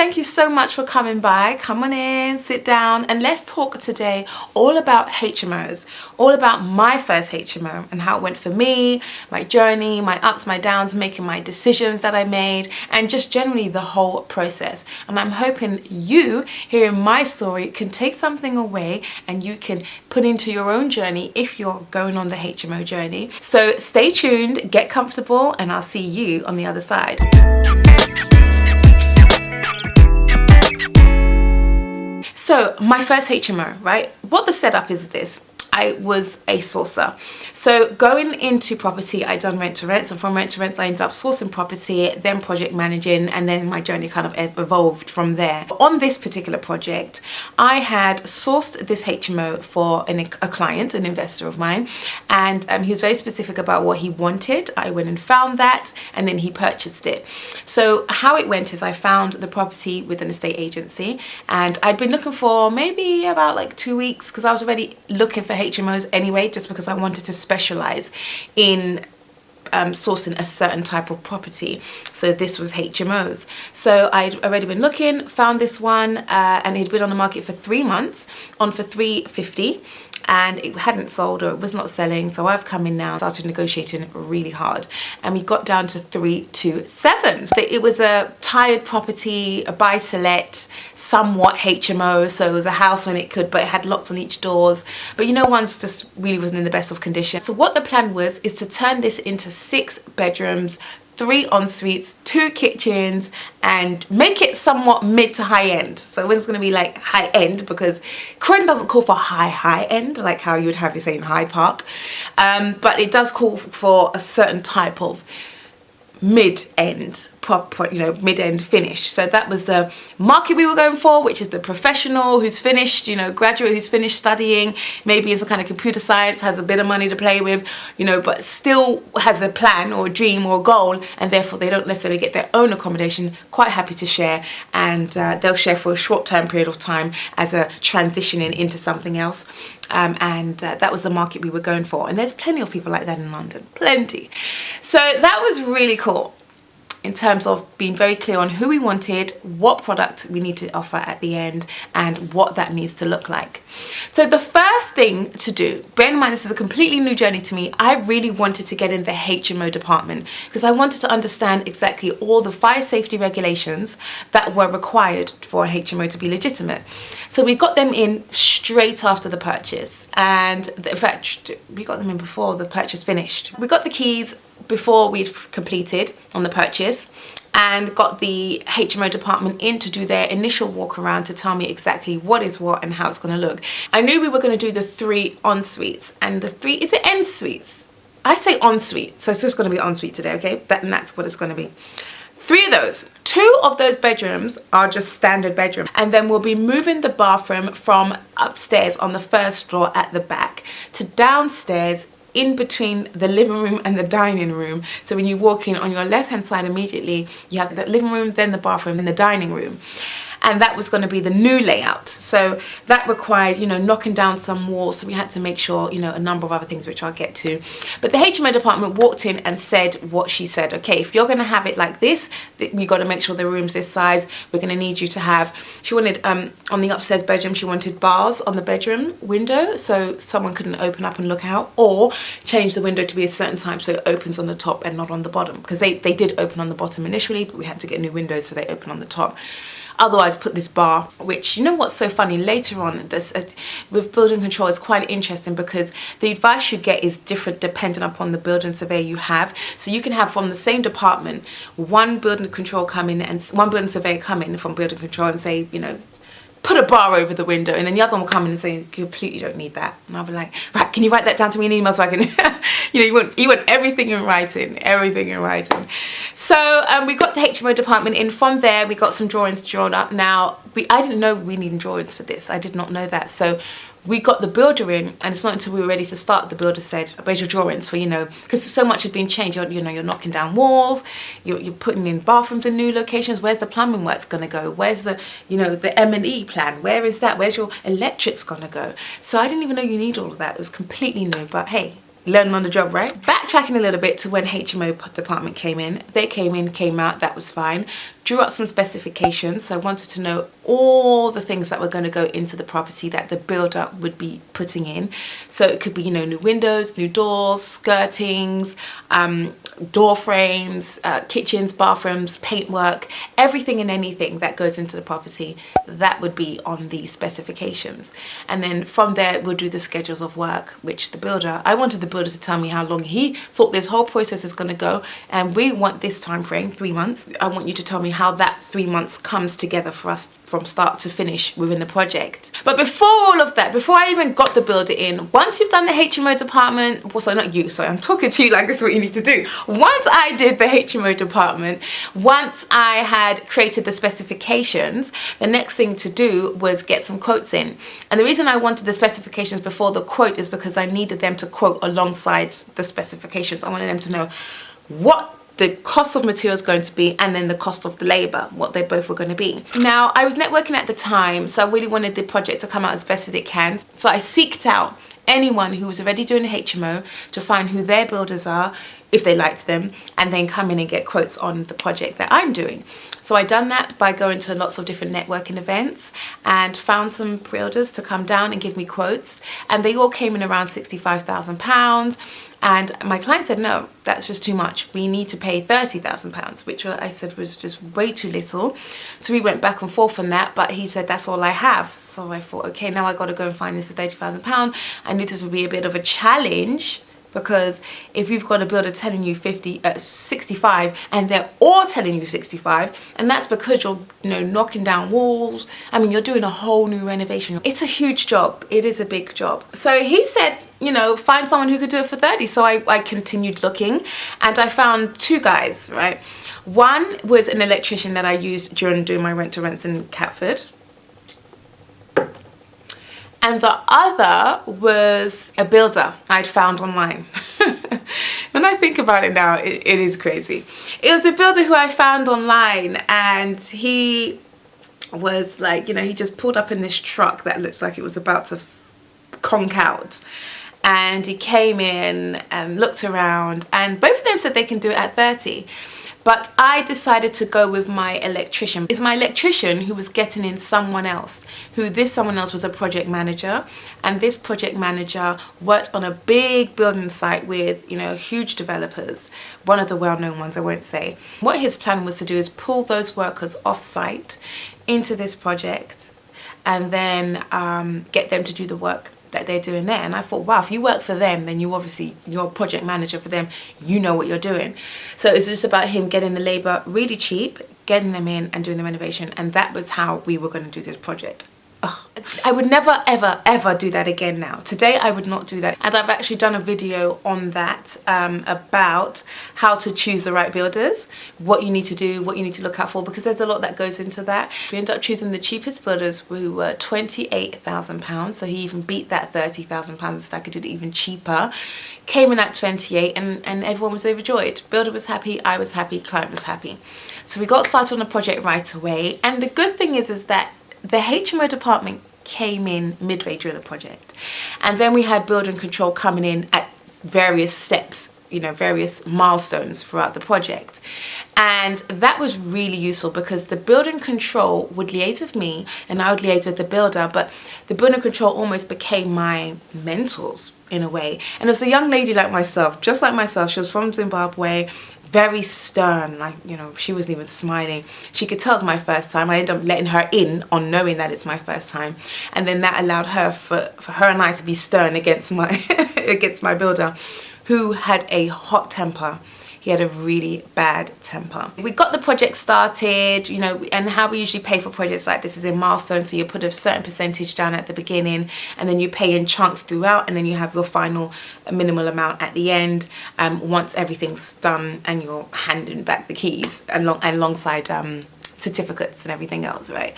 Thank you so much for coming by. Come on in, sit down, and let's talk today all about HMOs, all about my first HMO and how it went for me, my journey, my ups, my downs, making my decisions that I made, and just generally the whole process. And I'm hoping you, hearing my story, can take something away and you can put into your own journey if you're going on the HMO journey. So stay tuned, get comfortable, and I'll see you on the other side. So my first HMO, right? What the setup is this. I was a sourcer. So going into property, I done rent to rents, and from rent to rents, I ended up sourcing property, then project managing, and then my journey kind of evolved from there. On this particular project, I had sourced this HMO for a client, an investor of mine, and he was very specific about what he wanted. I went and found that, and then he purchased it. So how it went is I found the property with an estate agency, and I'd been looking for maybe about like 2 weeks because I was already looking for HMOs anyway, just because I wanted to specialize in sourcing a certain type of property. So this was HMOs. So I'd already been looking, found this one, and it had been on the market for 3 months, on for $350. And it hadn't sold, or it was not selling, so I've come in now, started negotiating really hard, and we got down to 327. It was a tired property, a buy-to-let, somewhat HMO, so it was a house when it could, but it had locks on each doors, but you know, one's just really wasn't in the best of condition. So what the plan was is to turn this into 6 bedrooms, 3 en-suites, 2 kitchens, and make it somewhat mid to high end. So it's going to be like high end, because Croydon doesn't call for high end like how you would have it say in Hyde Park, but it does call for a certain type of mid-end, proper, you know, mid-end finish. So that was the market we were going for, which is the professional who's finished, you know, graduate who's finished studying, maybe in some kind of computer science, has a bit of money to play with, you know, but still has a plan or a dream or a goal, and therefore they don't necessarily get their own accommodation. Quite happy to share, and they'll share for a short-term period of time as a transitioning into something else. That was the market we were going for, and there's plenty of people like that in London, plenty. So that was really cool in terms of being very clear on who we wanted, what product we need to offer at the end, and what that needs to look like. So the first thing to do, bear in mind this is a completely new journey to me, I really wanted to get in the HMO department because I wanted to understand exactly all the fire safety regulations that were required for a HMO to be legitimate. So we got them in straight after the purchase, and in fact we got them in before the purchase finished. We got the keys before we'd completed on the purchase, and got the HMO department in to do their initial walk around to tell me exactly what is what and how it's going to look. I knew we were going to do the 3 en-suites, and the 3, is it en-suites? I say en-suite, so it's just going to be en-suite today, okay? That's what it's going to be. 3 of those. 2 of those bedrooms are just standard bedroom, and then we'll be moving the bathroom from upstairs on the first floor at the back to downstairs in between the living room and the dining room. So when you walk in, on your left hand side immediately, you have the living room, then the bathroom, then the dining room. And that was going to be the new layout. So that required, you know, knocking down some walls. So we had to make sure, you know, a number of other things which I'll get to. But the HMO department walked in and said what she said. Okay, if you're going to have it like this, we got to make sure the room's this size. We're going to need you to have, she wanted, on the upstairs bedroom, she wanted bars on the bedroom window so someone couldn't open up and look out, or change the window to be a certain time so it opens on the top and not on the bottom. Because they did open on the bottom initially, but we had to get new windows so they open on the top. Otherwise, put this bar, which, you know what's so funny, later on this with building control is quite interesting because the advice you get is different depending upon the building surveyor you have. So you can have from the same department one building control come in and one building surveyor come in from building control and say, you know, put a bar over the window, and then the other one will come in and say, you completely don't need that. And I'll be like, right, can you write that down to me in an email so I can, you know, you want everything in writing, everything in writing. So we got the HMO department in. From there, we got some drawings drawn up. Now, I didn't know we needed drawings for this. I did not know that. So we got the builder in, and it's not until we were ready to start the builder said, where's your drawings for, you know, because so much had been changed. You're knocking down walls, you're putting in bathrooms in new locations. Where's the plumbing work's going to go? Where's the, you know, the M&E plan? Where is that? Where's your electrics going to go? So I didn't even know you need all of that. It was completely new, but hey, learning on the job, right? Backtracking a little bit to when HMO department came in. They came in, came out, that was fine. Drew up some specifications. So I wanted to know all the things that were going to go into the property that the builder would be putting in. So it could be, you know, new windows, new doors, skirtings, door frames, kitchens, bathrooms, paintwork, everything and anything that goes into the property, that would be on the specifications. And then from there we'll do the schedules of work, which I wanted the builder to tell me how long he thought this whole process is going to go, and we want this time frame, 3 months. I want you to tell me how that 3 months comes together for us from start to finish within the project. But before all of that, before I even got the builder in, once you've done the HMO department, well, sorry, not you, sorry, I'm talking to you like this is what you need to do. Once I did the HMO department, once I had created the specifications, the next thing to do was get some quotes in. And the reason I wanted the specifications before the quote is because I needed them to quote alongside the specifications. I wanted them to know what the cost of material is going to be, and then the cost of the labor, what they both were going to be. Now, I was networking at the time, so I really wanted the project to come out as best as it can. So I seeked out anyone who was already doing a HMO to find who their builders are, if they liked them, and then come in and get quotes on the project that I'm doing. So I done that by going to lots of different networking events and found some builders to come down and give me quotes, and they all came in around £65,000. And my client said, no, that's just too much. We need to pay £30,000, which I said was just way too little. So we went back and forth on that, but he said, that's all I have. So I thought, okay, now I got to go and find this for £30,000. I knew this would be a bit of a challenge, because if you've got a builder telling you 65 and they're all telling you 65, and that's because you're, you know, knocking down walls. I mean, you're doing a whole new renovation. It's a huge job. It is a big job. So he said, you know, find someone who could do it for 30. So I continued looking, and I found 2 guys, right? One was an electrician that I used during doing my rent to rents in Catford. And the other was a builder I'd found online. When I think about it now, it is crazy. It was a builder who I found online, and he was like, you know, he just pulled up in this truck that looks like it was about to conk out. And he came in and looked around, and both of them said they can do it at 30. But I decided to go with my electrician. It's my electrician who was getting in someone else, this someone else was a project manager, and this project manager worked on a big building site with, you know, huge developers, one of the well-known ones, I won't say. What his plan was to do is pull those workers off-site into this project, and then get them to do the work that they're doing there. And I thought, wow, if you work for them, then you're a project manager for them, you know what you're doing. So it's just about him getting the labor really cheap, getting them in and doing the renovation, and that was how we were going to do this project. Ugh. I would never ever do that again now. Today I would not do that, and I've actually done a video on that, about how to choose the right builders, what you need to do, what you need to look out for, because there's a lot that goes into that. We ended up choosing the cheapest builders, who were £28,000, so he even beat that £30,000 and said I could do it even cheaper. Came in at 28, and everyone was overjoyed. Builder was happy, I was happy, client was happy. So we got started on the project right away, and the good thing is that the HMO department came in midway during the project, and then we had building control coming in at various steps, you know, various milestones throughout the project. And that was really useful, because the building control would liaise with me and I would liaise with the builder, but the building control almost became my mentors in a way. And it was a young lady like myself, just like myself. She was from Zimbabwe, very stern, like, you know, she wasn't even smiling. She could tell it's my first time. I ended up letting her in on knowing that it's my first time, and then that allowed her for her and I to be stern against my against my builder, who had a hot temper. He had a really bad temper. We got the project started, you know, and how we usually pay for projects like this is in milestones. So you put a certain percentage down at the beginning, and then you pay in chunks throughout, and then you have your final minimal amount at the end, once everything's done and you're handing back the keys alongside certificates and everything else, right?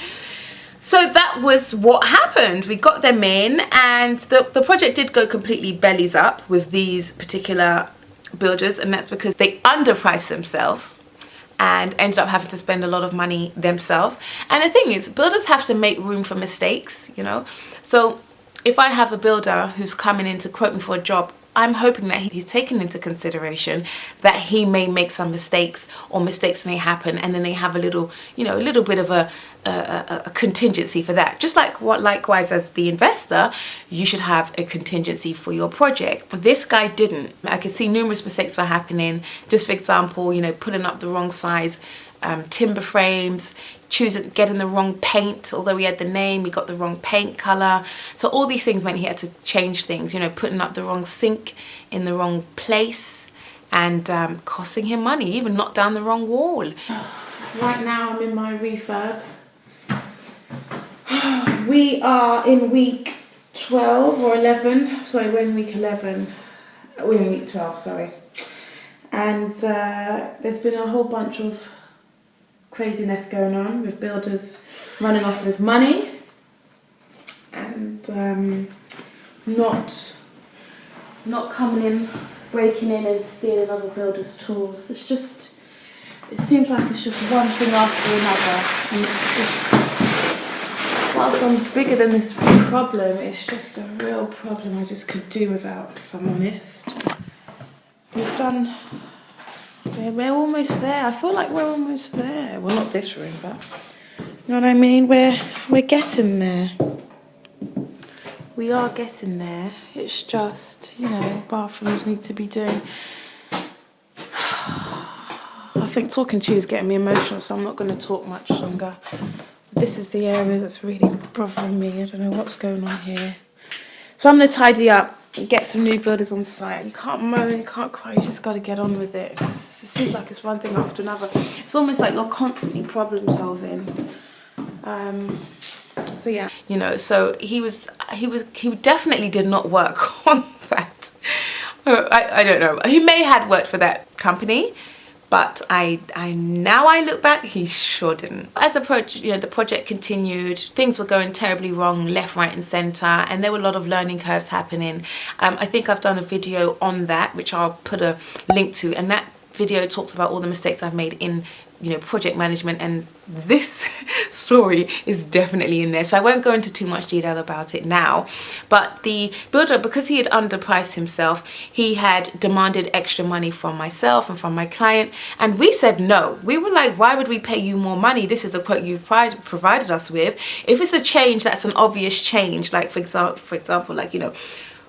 So that was what happened. We got them in, and the project did go completely bellies up with these particular builders, and that's because they underpriced themselves and ended up having to spend a lot of money themselves. And the thing is, builders have to make room for mistakes, you know. So if I have a builder who's coming in to quote me for a job I'm hoping that he's taken into consideration that he may make some mistakes, or mistakes may happen, and then they have a little, you know, a little bit of a contingency for that. Just like what, likewise, as the investor, you should have a contingency for your project. This guy didn't. I could see numerous mistakes were happening. Just for example, you know, putting up the wrong size timber frames, getting the wrong paint. Although he had the name, he got the wrong paint color. So all these things meant he had to change things, you know, putting up the wrong sink in the wrong place, and costing him money. He even knocked down the wrong wall. Right now I'm in my refurb. We are in week 12 or 11. Sorry, we're in week 11. We're in week 12, sorry. And there's been a whole bunch of craziness going on with builders running off with money and not coming in, breaking in and stealing other builders' tools. It seems like it's just one thing after another, and whilst I'm bigger than this problem, it's just a real problem I just could do without, if I'm honest. We're almost there. I feel like we're almost there. Well, not this room, but you know what I mean? We're getting there. We are getting there. It's just, you know, bathrooms need to be doing. I think talking to you is getting me emotional, so I'm not going to talk much longer. This is the area that's really bothering me. I don't know what's going on here. So I'm going to tidy up and get some new builders on site. You can't moan, you can't cry, you just got to get on with it. It seems like it's one thing after another. It's almost like you're constantly problem solving. So yeah, you know, so he definitely did not work on that. I don't know. He may have worked for that company, but now I look back, he sure didn't. As the project continued, things were going terribly wrong, left, right, and centre, and there were a lot of learning curves happening. I think I've done a video on that, which I'll put a link to, and that video talks about all the mistakes I've made in, you know, project management, and this story is definitely in there, so I won't go into too much detail about it now. But the builder, because he had underpriced himself, he had demanded extra money from myself and from my client, and we said no. We were like, why would we pay you more money? This is a quote you've provided us with. If it's a change that's an obvious change, like for example, like, you know,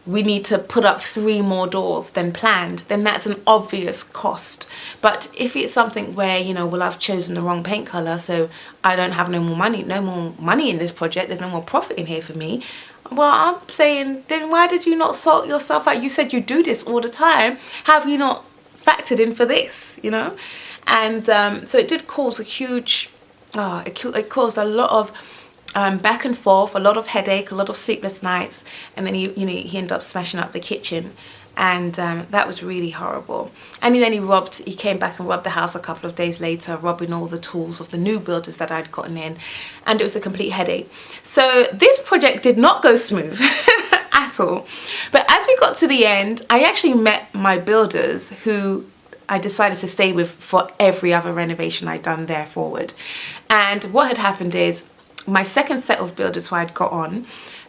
we need to put up 3 more doors than planned, then that's an obvious cost. But if it's something where, you know, well, I've chosen the wrong paint color, so I don't have no more money in this project, there's no more profit in here for me, well, I'm saying, then why did you not sort yourself out? You said you do this all the time. Have you not factored in for this, you know? And so it did cause a huge, it caused a lot of back and forth, a lot of headache, a lot of sleepless nights, and then he ended up smashing up the kitchen, and that was really horrible. And then he came back and robbed the house a couple of days later, robbing all the tools of the new builders that I'd gotten in, and it was a complete headache. So this project did not go smooth at all. But as we got to the end, I actually met my builders who I decided to stay with for every other renovation I'd done there forward. And what had happened is, my second set of builders who I'd got on,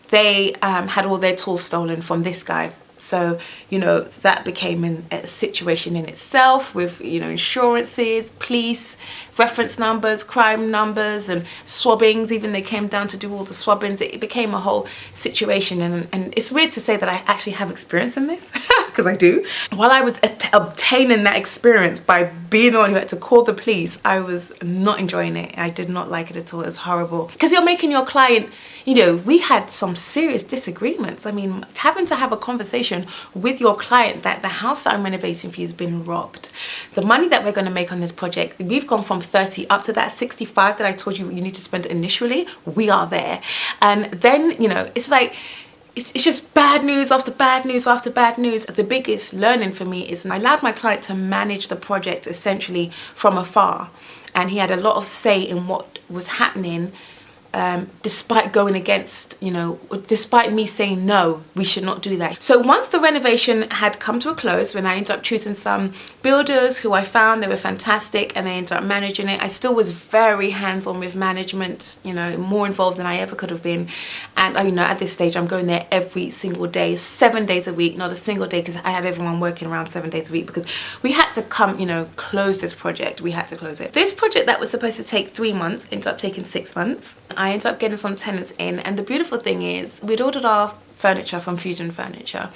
they had all their tools stolen from this guy. So, you know, that became a situation in itself with, you know, insurances, police, reference numbers, crime numbers, and swabbings. Even they came down to do all the swabbings. It became a whole situation. And it's weird to say that I actually have experience in this, because I do. While I was obtaining that experience by being the one who had to call the police, I was not enjoying it. I did not like it at all. It was horrible. Because you're making your client, you know, we had some serious disagreements. I mean, having to have a conversation with your client that the house that I'm renovating for you has been robbed. The money that we're going to make on this project, we've gone from 30 up to that 65 that I told you need to spend initially. We are there. And then, you know, it's like, it's just bad news after bad news after bad news. The biggest learning for me is I allowed my client to manage the project essentially from afar. And he had a lot of say in what was happening despite going against, despite me saying no, we should not do that. So once the renovation had come to a close, when I ended up choosing some builders who I found, they were fantastic, and they ended up managing it. I still was very hands-on with management, more involved than I ever could have been. And at this stage, I'm going there every single day, 7 days a week, not a single day, because I had everyone working around 7 days a week, because we had to come, close this project. We had to close it. This project that was supposed to take 3 months ended up taking 6 months. I ended up getting some tenants in, and the beautiful thing is we'd ordered our furniture from Fusion Furniture,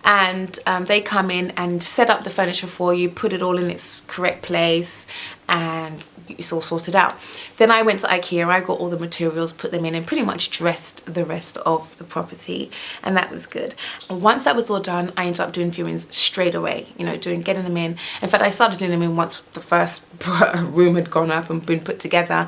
and they come in and set up the furniture for you, put it all in its correct place, and it's all sorted out. Then I went to IKEA, I got all the materials, put them in, and pretty much dressed the rest of the property, and that was good. And once that was all done, I ended up doing viewings straight away, getting them in. In fact, I started doing them in once the first room had gone up and been put together,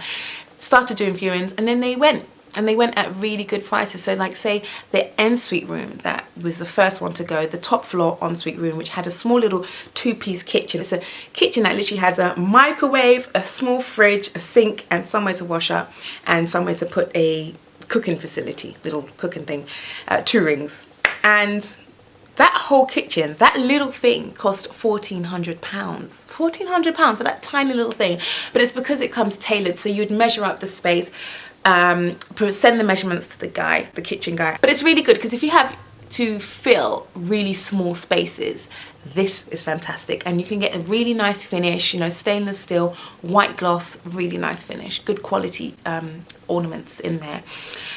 started doing viewings, and then they went. And they went at really good prices. So like, say the ensuite room that was the first one to go, the top floor ensuite room, which had a small little 2-piece kitchen. It's a kitchen that literally has a microwave, a small fridge, a sink, and somewhere to wash up, and somewhere to put a cooking facility, little cooking thing, 2 rings. And that whole kitchen, that little thing, cost £1,400. £1,400 for that tiny little thing. But it's because it comes tailored, so you'd measure up the space, send the measurements to the kitchen guy. But it's really good, because if you have to fill really small spaces, this is fantastic, and you can get a really nice finish, stainless steel, white gloss, really nice finish, good quality ornaments in there.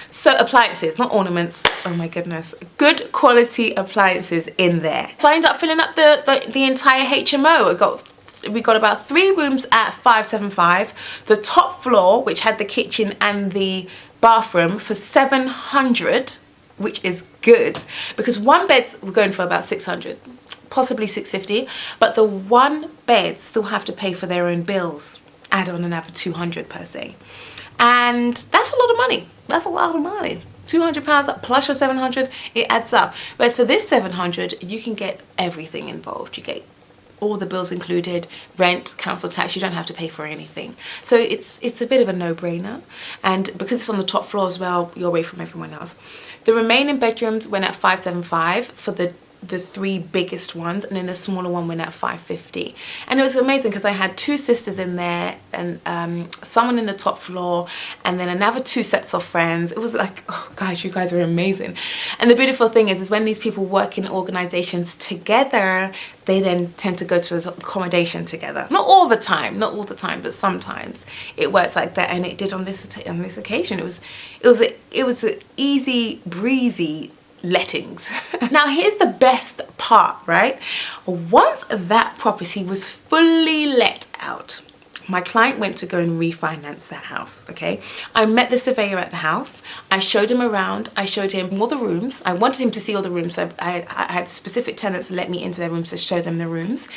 So appliances, not ornaments, oh my goodness, good quality appliances in there. So I ended up filling up the entire HMO. We got about 3 rooms at 575, the top floor, which had the kitchen and the bathroom, for 700, which is good, because 1 beds were going for about 600, possibly 650, but the 1 beds still have to pay for their own bills, add on another 200 per se, and that's a lot of money. That's a lot of money. £200 plus your 700, it adds up. Whereas for this 700, you can get everything involved. You get all the bills included, rent, council tax, you don't have to pay for anything. So it's a bit of a no-brainer, and because it's on the top floor as well, you're away from everyone else. The remaining bedrooms went at 575 for the 3 biggest ones, and then the smaller one went at 550. And it was amazing, because I had 2 sisters in there, and someone in the top floor, and then another 2 sets of friends. It was like, oh guys, you guys are amazing. And the beautiful thing is when these people work in organizations together, they then tend to go to accommodation together. Not all the time, but sometimes it works like that, and it did on this occasion. It was an easy breezy lettings. Now here's the best part, right? Once that property was fully let out, my client went to go and refinance that house, okay? I met the surveyor at the house. I showed him around. I showed him all the rooms. I wanted him to see all the rooms, so I had specific tenants let me into their rooms to show them the rooms,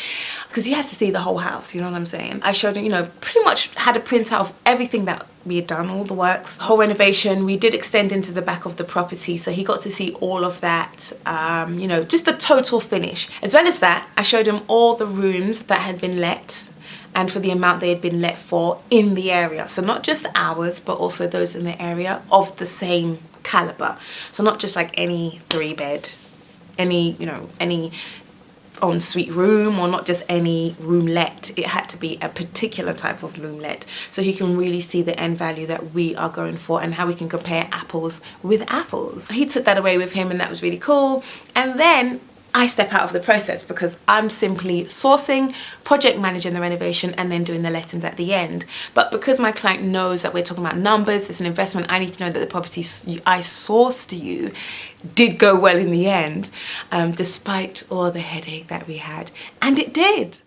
because he has to see the whole house, you know what I'm saying? I showed him, pretty much had a printout of everything that we had done, all the works, whole renovation. We did extend into the back of the property, so he got to see all of that, just the total finish. As well as that, I showed him all the rooms that had been let, and for the amount they had been let for in the area. So not just ours, but also those in the area of the same caliber. So not just like any 3-bed, any ensuite room, or not just any roomlet. It had to be a particular type of roomlet, so he can really see the end value that we are going for and how we can compare apples with apples. He took that away with him, and that was really cool. And then I step out of the process, because I'm simply sourcing, project managing the renovation, and then doing the lettings at the end. But because my client knows that we're talking about numbers, it's an investment, I need to know that the property I sourced you did go well in the end, despite all the headache that we had. And it did.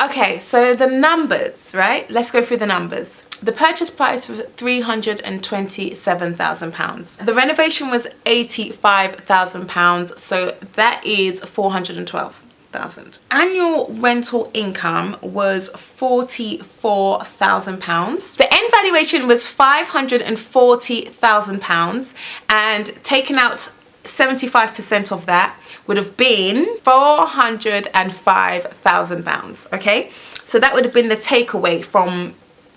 Okay, so the numbers, right? Let's go through the numbers. The purchase price was £327,000. The renovation was £85,000, so that is £412,000. Annual rental income was £44,000. The end valuation was £540,000, and taking out 75% of that would have been £405,000, okay? So that would have been the takeaway from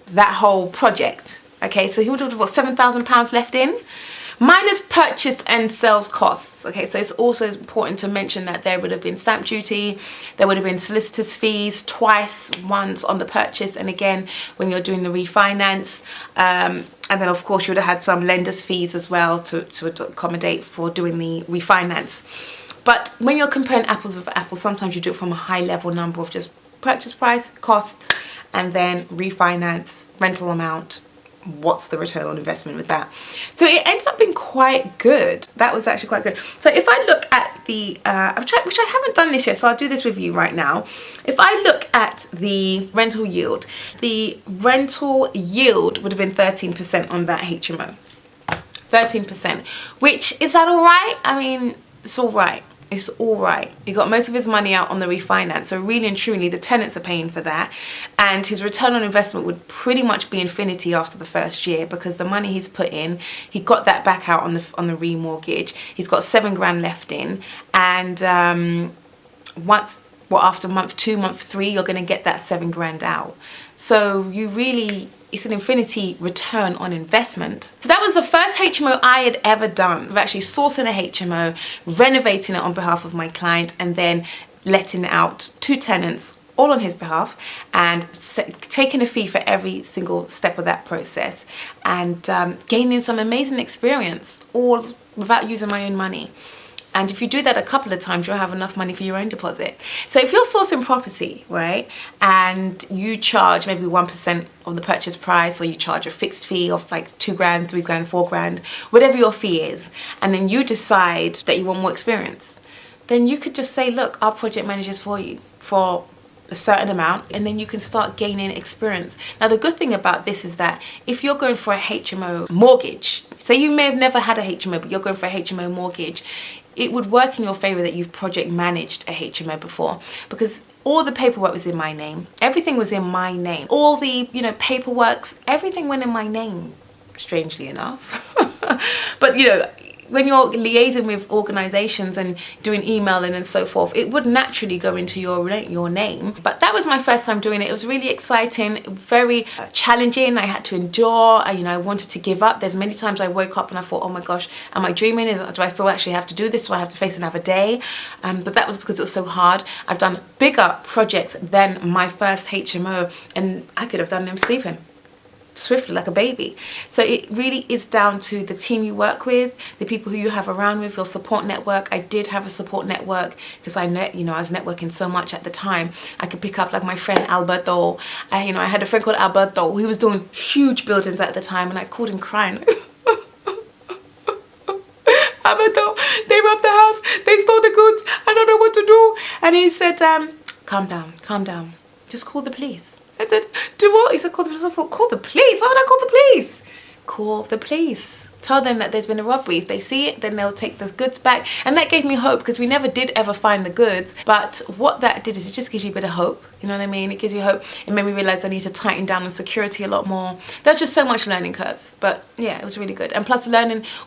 that whole project. Okay, so he would have, what, £7,000 left in? Minus purchase and sales costs. Okay, so it's also important to mention that there would have been stamp duty, there would have been solicitor's fees twice, once on the purchase and again when you're doing the refinance. And then of course you would have had some lender's fees as well to accommodate for doing the refinance. But when you're comparing apples with apples, sometimes you do it from a high level number of just purchase price, costs, and then refinance, rental amount. What's the return on investment with that? So it ended up being quite good. That was actually quite good. So if I look at the, which I haven't done this yet, so I'll do this with you right now. If I look at the rental yield would have been 13% on that HMO. 13%, which, is that all right? I mean, it's all right. It's all right. He got most of his money out on the refinance, so really and truly the tenants are paying for that, and his return on investment would pretty much be infinity after the first year, because the money he's put in, he got that back out on the remortgage. He's got £7,000 left in, and after month 2, month 3, you're going to get that £7,000 out. So you really, it's an infinity return on investment. So that was the first HMO I had ever done, of actually sourcing a HMO, renovating it on behalf of my client, and then letting it out to tenants all on his behalf, and taking a fee for every single step of that process, and gaining some amazing experience, all without using my own money. And if you do that a couple of times, you'll have enough money for your own deposit. So if you're sourcing property, right, and you charge maybe 1% of the purchase price, or you charge a fixed fee of like £2,000, £3,000, £4,000, whatever your fee is, and then you decide that you want more experience, then you could just say, look, our project manager's for you for a certain amount, and then you can start gaining experience. Now the good thing about this is that if you're going for a HMO mortgage, say you may have never had a HMO, but you're going for a HMO mortgage, it would work in your favor that you've project managed a HMO before, because all the paperwork was in my name. Everything was in my name. All the, paperworks, everything went in my name, strangely enough. But, when you're liaising with organizations and doing emailing and so forth, it would naturally go into your name. But that was my first time doing it. It was really exciting, very challenging. I had to endure. I wanted to give up. There's many times I woke up and I thought, oh my gosh, am I dreaming? Do I still actually have to do this? Do I have to face another day? But that was because it was so hard. I've done bigger projects than my first HMO, and I could have done them sleeping swiftly like a baby. So it really is down to the team you work with, the people who you have around with, your support network. I did have a support network because I was networking so much at the time. I could pick up like my friend Alberto. I had a friend called Alberto who was doing huge buildings at the time, and I called him crying. Alberto, they robbed the house, they stole the goods, I don't know what to do. And he said, calm down, just call the police. I said, do what? He said, call the police. I thought, call the police? Why would I call the police? Call the police. Tell them that there's been a robbery. If they see it, then they'll take the goods back. And that gave me hope, because we never did ever find the goods. But what that did is it just gives you a bit of hope. You know what I mean? It gives you hope. It made me realize I need to tighten down on security a lot more. There's just so much learning curves. But yeah, it was really good. And plus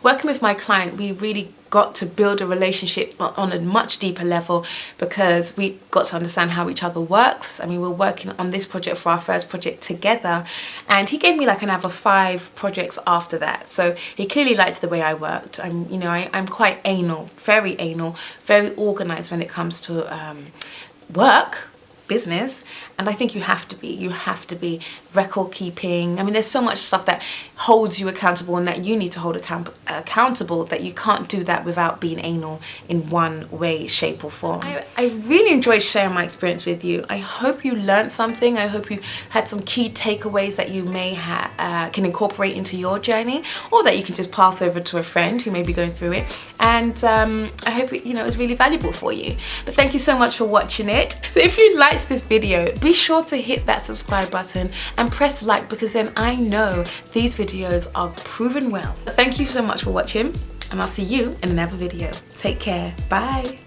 working with my client, we really got to build a relationship on a much deeper level, because we got to understand how each other works. I mean, we're working on this project for our first project together, and he gave me like another 5 projects after that. So he clearly liked the way I worked. I'm quite anal, very organized when it comes to work, business, and I think you have to be record keeping. I mean, there's so much stuff that holds you accountable and that you need to hold accountable, that you can't do that without being anal in one way, shape or form. I really enjoyed sharing my experience with you. I hope you learned something. I hope you had some key takeaways that you may can incorporate into your journey, or that you can just pass over to a friend who may be going through it. And I hope it was really valuable for you. But thank you so much for watching it. So if you liked this video, be sure to hit that subscribe button and press like, because then I know these videos are proven well. Thank you so much for watching, and I'll see you in another video. Take care. Bye.